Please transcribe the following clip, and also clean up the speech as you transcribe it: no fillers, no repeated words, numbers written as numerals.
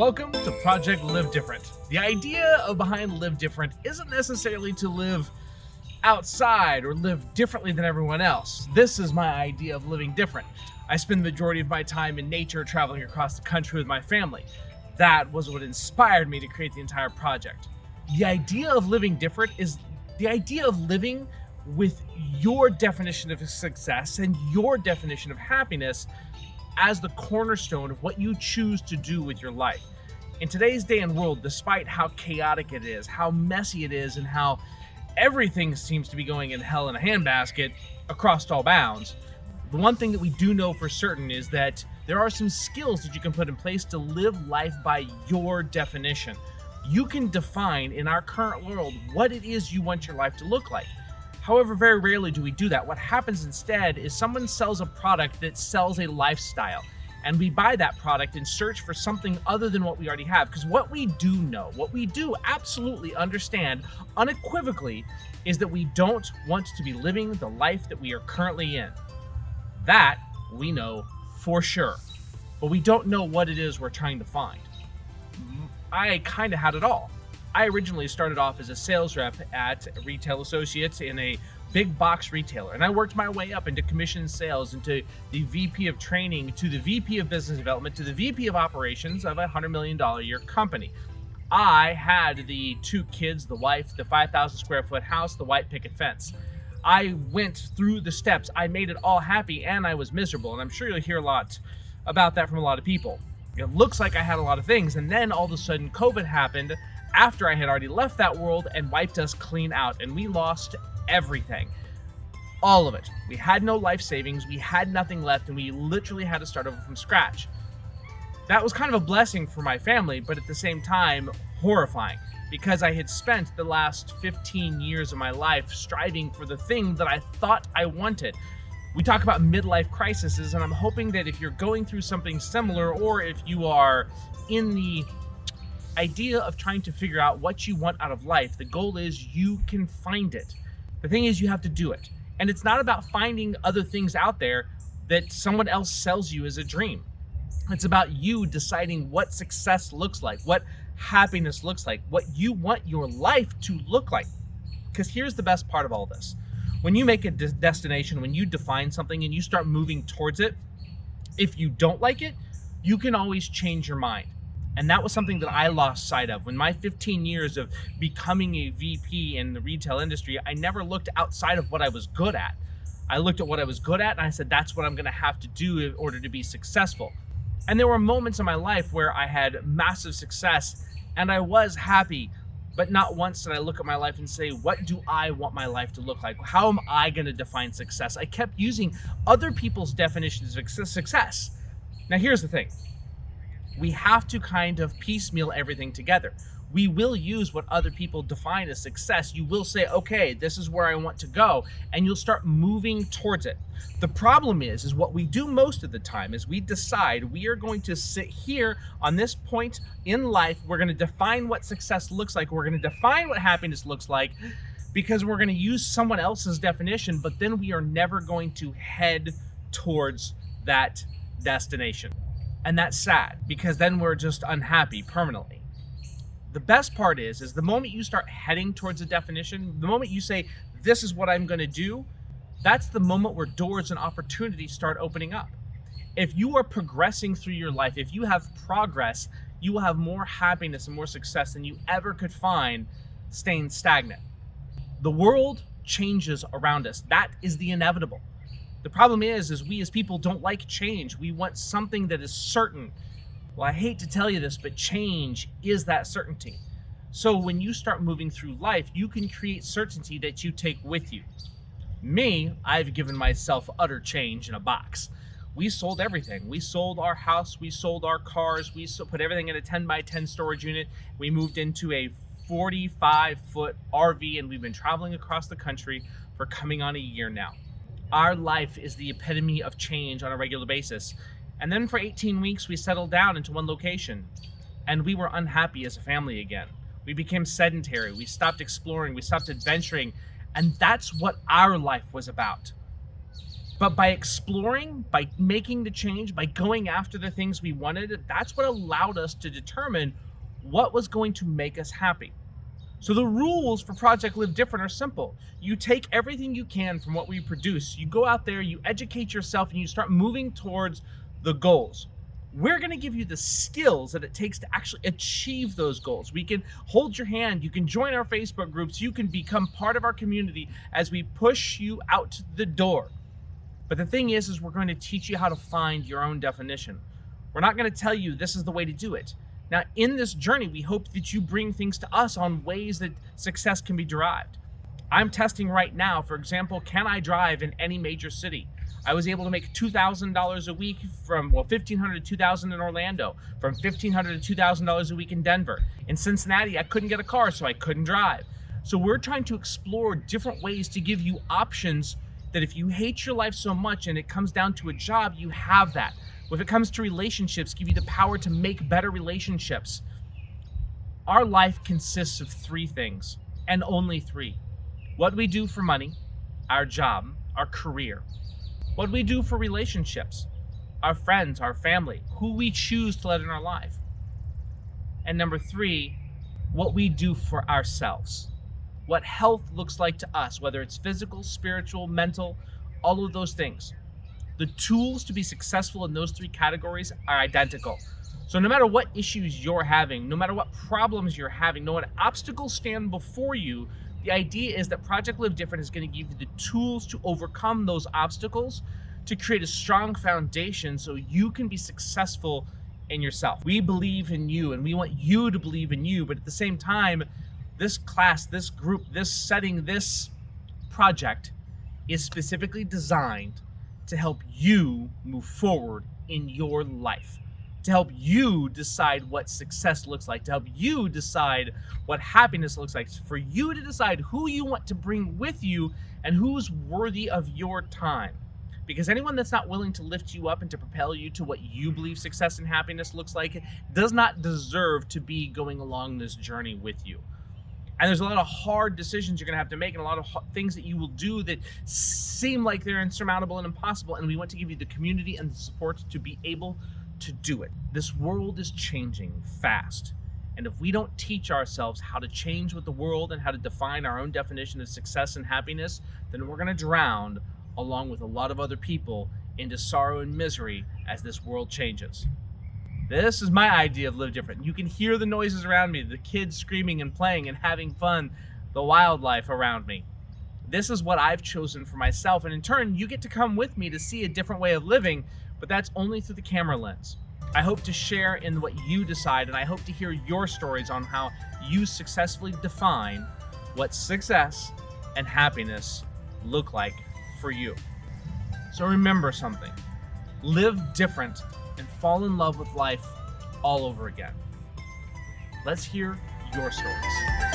Welcome to Project Live Different. The idea behind Live Different isn't necessarily to live outside or live differently than everyone else. This is my idea of living different. I spend the majority of my time in nature, traveling across the country with my family. That was what inspired me to create the entire project. The idea of living different is the idea of living with your definition of success and your definition of happiness as the cornerstone of what you choose to do with your life. In today's day and world, despite how chaotic it is, how messy it is, and how everything seems to be going in hell in a handbasket across all bounds, the one thing that we do know for certain is that there are some skills that you can put in place to live life by your definition. You can define in our current world what it is you want your life to look like. However, very rarely do we do that. What happens instead is someone sells a product that sells a lifestyle, and we buy that product and search for something other than what we already have. Because what we do know, what we do absolutely understand unequivocally, is that we don't want to be living the life that we are currently in. That we know for sure, but we don't know what it is we're trying to find. I kind of had it all. I originally started off as a sales rep at Retail Associates in a big box retailer, and I worked my way up into commission sales, into the VP of training, to the VP of business development, to the VP of operations of a $100 million a year company. I had the 2 kids, the wife, the 5,000 square foot house, the white picket fence. I went through the steps. I made it all happy, and I was miserable, and I'm sure you'll hear a lot about that from a lot of people. It looks like I had a lot of things, and then all of a sudden COVID happened after I had already left that world and wiped us clean out, and we lost everything. All of it. We had no life savings, we had nothing left, and we literally had to start over from scratch. That was kind of a blessing for my family, but at the same time, horrifying, because I had spent the last 15 years of my life striving for the thing that I thought I wanted. We talk about midlife crises, and I'm hoping that if you're going through something similar, or if you are in the idea of trying to figure out what you want out of life, the goal is you can find it. The thing is, you have to do it. And it's not about finding other things out there that someone else sells you as a dream. It's about you deciding what success looks like, what happiness looks like, what you want your life to look like. Because here's the best part of all this. When you make a destination, when you define something and you start moving towards it, if you don't like it, you can always change your mind. And that was something that I lost sight of. When my 15 years of becoming a VP in the retail industry, I never looked outside of what I was good at. I looked at what I was good at and I said, that's what I'm gonna have to do in order to be successful. And there were moments in my life where I had massive success and I was happy, but not once did I look at my life and say, what do I want my life to look like? How am I gonna define success? I kept using other people's definitions of success. Now here's the thing. We have to kind of piecemeal everything together. We will use what other people define as success. You will say, okay, this is where I want to go, and you'll start moving towards it. The problem is what we do most of the time is we decide we are going to sit here on this point in life. We're going to define what success looks like. We're going to define what happiness looks like because we're going to use someone else's definition, but then we are never going to head towards that destination. And that's sad because then we're just unhappy permanently. The best part is the moment you start heading towards a definition, the moment you say, this is what I'm going to do, that's the moment where doors and opportunities start opening up. If you are progressing through your life, if you have progress, you will have more happiness and more success than you ever could find staying stagnant. The world changes around us. That is the inevitable. The problem is we as people don't like change. We want something that is certain. Well, I hate to tell you this, but change is that certainty. So when you start moving through life, you can create certainty that you take with you. Me, I've given myself utter change in a box. We sold everything. We sold our house, we sold our cars, we put everything in a 10 by 10 storage unit. We moved into a 45-foot RV, and we've been traveling across the country for coming on a year now. Our life is the epitome of change on a regular basis. And then for 18 weeks, we settled down into one location and we were unhappy as a family again. We became sedentary. We stopped exploring. We stopped adventuring. And that's what our life was about. But by exploring, by making the change, by going after the things we wanted, that's what allowed us to determine what was going to make us happy. So the rules for Project Live Different are simple. You take everything you can from what we produce, you go out there, you educate yourself, and you start moving towards the goals. We're going to give you the skills that it takes to actually achieve those goals. We can hold your hand, you can join our Facebook groups, you can become part of our community as we push you out the door. But the thing is we're going to teach you how to find your own definition. We're not going to tell you this is the way to do it. Now, in this journey, we hope that you bring things to us on ways that success can be derived. I'm testing right now, for example, can I drive in any major city? I was able to make $2,000 a week from, $1,500 to $2,000 in Orlando, from $1,500 to $2,000 a week in Denver. In Cincinnati, I couldn't get a car, so I couldn't drive. So we're trying to explore different ways to give you options that if you hate your life so much and it comes down to a job, you have that. If it comes to relationships, give you the power to make better relationships. Our life consists of three things, and only three. What we do for money, our job, our career. What we do for relationships, our friends, our family, who we choose to let in our life. And number three, what we do for ourselves. What health looks like to us, whether it's physical, spiritual, mental, all of those things. The tools to be successful in those three categories are identical. So no matter what issues you're having, no matter what problems you're having, no matter what obstacles stand before you, the idea is that Project Live Different is going to give you the tools to overcome those obstacles, to create a strong foundation so you can be successful in yourself. We believe in you and we want you to believe in you, but at the same time, this class, this group, this setting, this project is specifically designed to help you move forward in your life, to help you decide what success looks like, to help you decide what happiness looks like, for you to decide who you want to bring with you and who's worthy of your time. Because anyone that's not willing to lift you up and to propel you to what you believe success and happiness looks like does not deserve to be going along this journey with you. And there's a lot of hard decisions you're going to have to make and a lot of things that you will do that seem like they're insurmountable and impossible. And we want to give you the community and the support to be able to do it. This world is changing fast. And if we don't teach ourselves how to change with the world and how to define our own definition of success and happiness, then we're going to drown along with a lot of other people into sorrow and misery as this world changes. This is my idea of Live Different. You can hear the noises around me, the kids screaming and playing and having fun, the wildlife around me. This is what I've chosen for myself, and in turn, you get to come with me to see a different way of living, but that's only through the camera lens. I hope to share in what you decide, and I hope to hear your stories on how you successfully define what success and happiness look like for you. So remember something. Live different and fall in love with life all over again. Let's hear your stories.